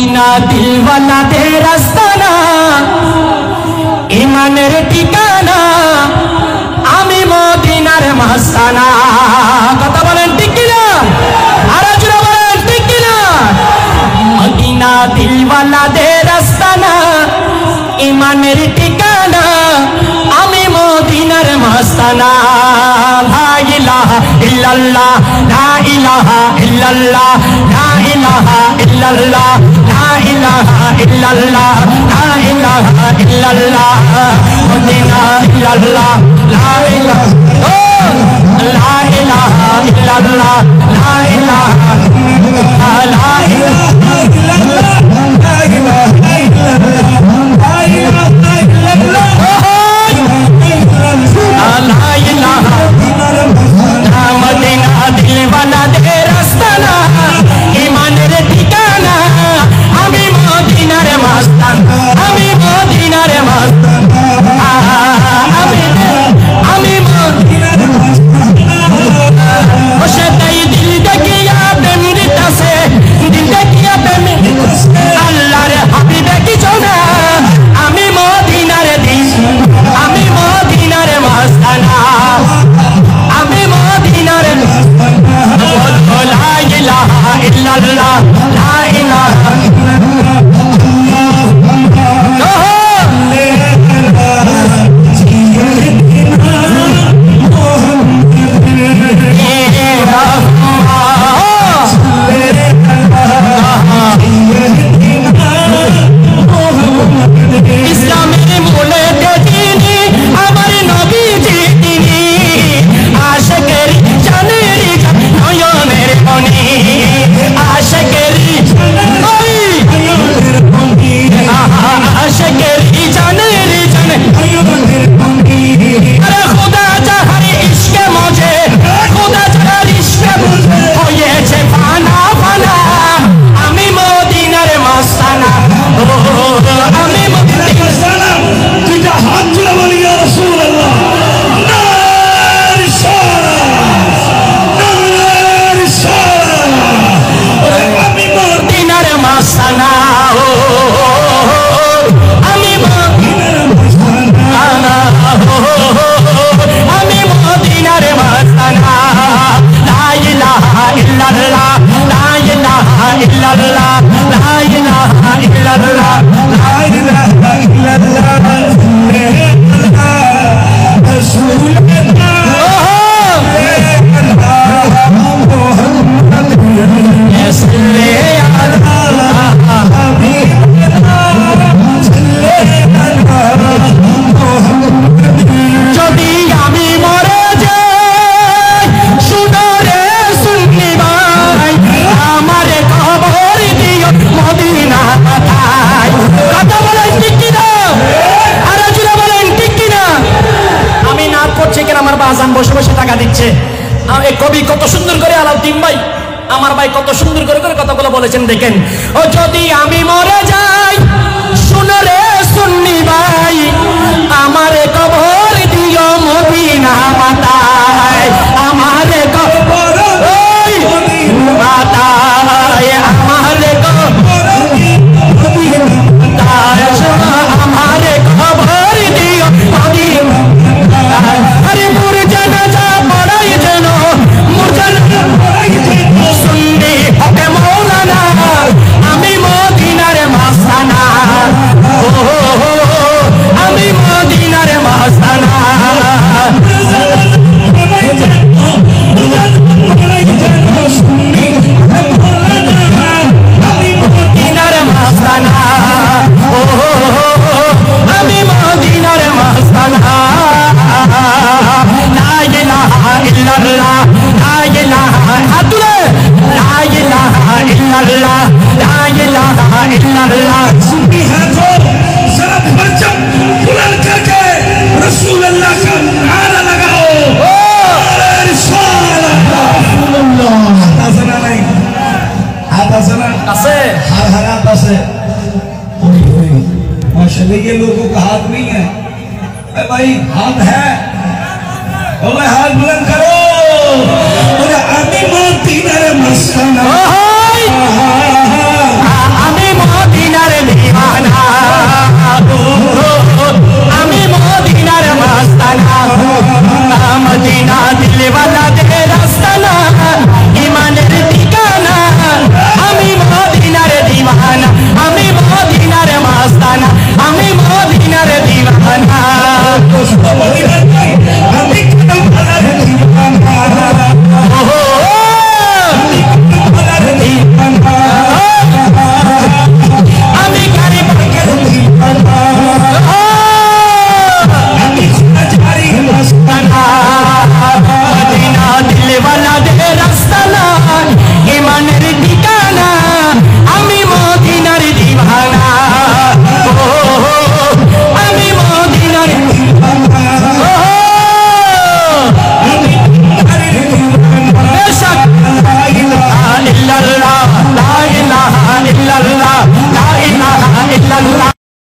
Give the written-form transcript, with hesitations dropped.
Medina দিলওয়ালাদের আস্তানা, ইমানের ঠিকানা, আমি মদিনার মাস্তানা। কথা বলেন ঠিক কিনা? আরো জোরে বলেন ঠিক কিনা? মদিনা দিলওয়ালাদের আস্তানা, ইমানের ঠিকানা, আমি মদিনার মাস্তানা। লা ইলাহা ইল্লাল্লাহ, লা ইলাহা ইল্লাল্লাহ, লা ইলাহা ইল্লাল্লাহ, লা ইলাহা ইল্লাল্লাহ, লা ইলাহা ইল্লাল্লাহ, মদিনা ইল্লাল্লাহ, লা ইলাহা লা ইলাহা ইল্লাল্লাহ, লা ইলাহা লা ইলাহা ইল্লাল্লাহ, লা ইলাহা মদিনা দিলওয়ালাদের আস্তানা, ইমানের ঠিকানা, আমি মদিনার মাস্তানা, আমি মদিনার মাস্তানা, আমি মদিনার মাস্তানা। ওসে তাই দিল দেখিয়া প্রেম দিতাছে, দিল দেখিয়া প্রেম আল্লাহর হাবিবে কিছু না, আমি মদিনার দিল, আমি মদিনার মাস্তানা, আমি মদিনার লা ইলাহা ইল্লাল্লাহ, লা ইলাহা ইসলামের মূলে তিনি আমার নবীজি, তিনি আশিকের জানের নয়নের মনি, আশিকের ওই আশিকের জানের নয়নের মনি। আরে খোদা যাহার ইশকে মজে, খোদা যাহার ইশকে মজে হয়েছে ফানা ফানা, আমি মদিনার মাস্তানা, আমি মদিনার মাস্তানা। দুইটা হাত জুড়ে বলি ইয়া রাসূলুল্লাহ, নার ইশারা, নার ইশারা, আমি মদিনার মাস্তানা, আমি মদিনার মাস্তানা, আমি মদিনার মাস্তানা। লা ইলাহা ইল্লাল্লাহ, লা ইলাহা ইল্লাল্লাহ, লা ইলাহা ইল্লাল্লাহ, লা ইলাহা ইল্লাল্লাহ, রাসূলুল্লাহ সাল্লি আলা হাবিবিনা যদি আমি মরে যাই, শুনো রে সুন্নি ভাই, আমারে খবর দিও মদিনা কোথায়। কথা বলেন ঠিক কিনা? আরো জোরে বলেন ঠিক কিনা? আমি নাচ করছি কেন? আমার বাজান বসে বসে টাকা দিচ্ছে। এই কবি কত সুন্দর করে, আলাউদ্দিন ভাই আমার ভাই কত সুন্দর করে করে কথাগুলো বলেছেন দেখেন। ও যদি আমি মরে যাই, শুনো রে সুন্নি ভাই, আমারে কবর দিও মদিনা মাতায়, আমারে কবর ওই মাতায়, আমারে কবর মদিনা মাতায়, আমারে কবর দিও মদিনা মাতায়। আরে মুরজানাজা পড়াই যেন, মুরজানাজা পড়াই যেন সুন্নি হবে মৌলানা, আমি মদিনার মাস্তানা, আমি মদিনার মাস্তানা, মদিনার মাস্তানা, আমি মদিনার মাস্তানা। লা ইলাহা ইল্লাল্লাহ, লা ইলাহা আতুলে, লা ইলাহা ইল্লাল্লাহ, লা ইলাহা ইল্লাল্লাহ। सुन्नी है तो जरा परचम बुलंद करके रसूलुल्लाह का नारा लगाओ, नारे रिसालत रसूलुल्लाह। आता सुना नहीं, आता सुना আছে हर हर आता से माशाल्लाह। ये लोगों का हाथ नहीं है भाई, हाथ है, हाथ बुलंद करो। अरे आमी मदीना रे मस्ताना,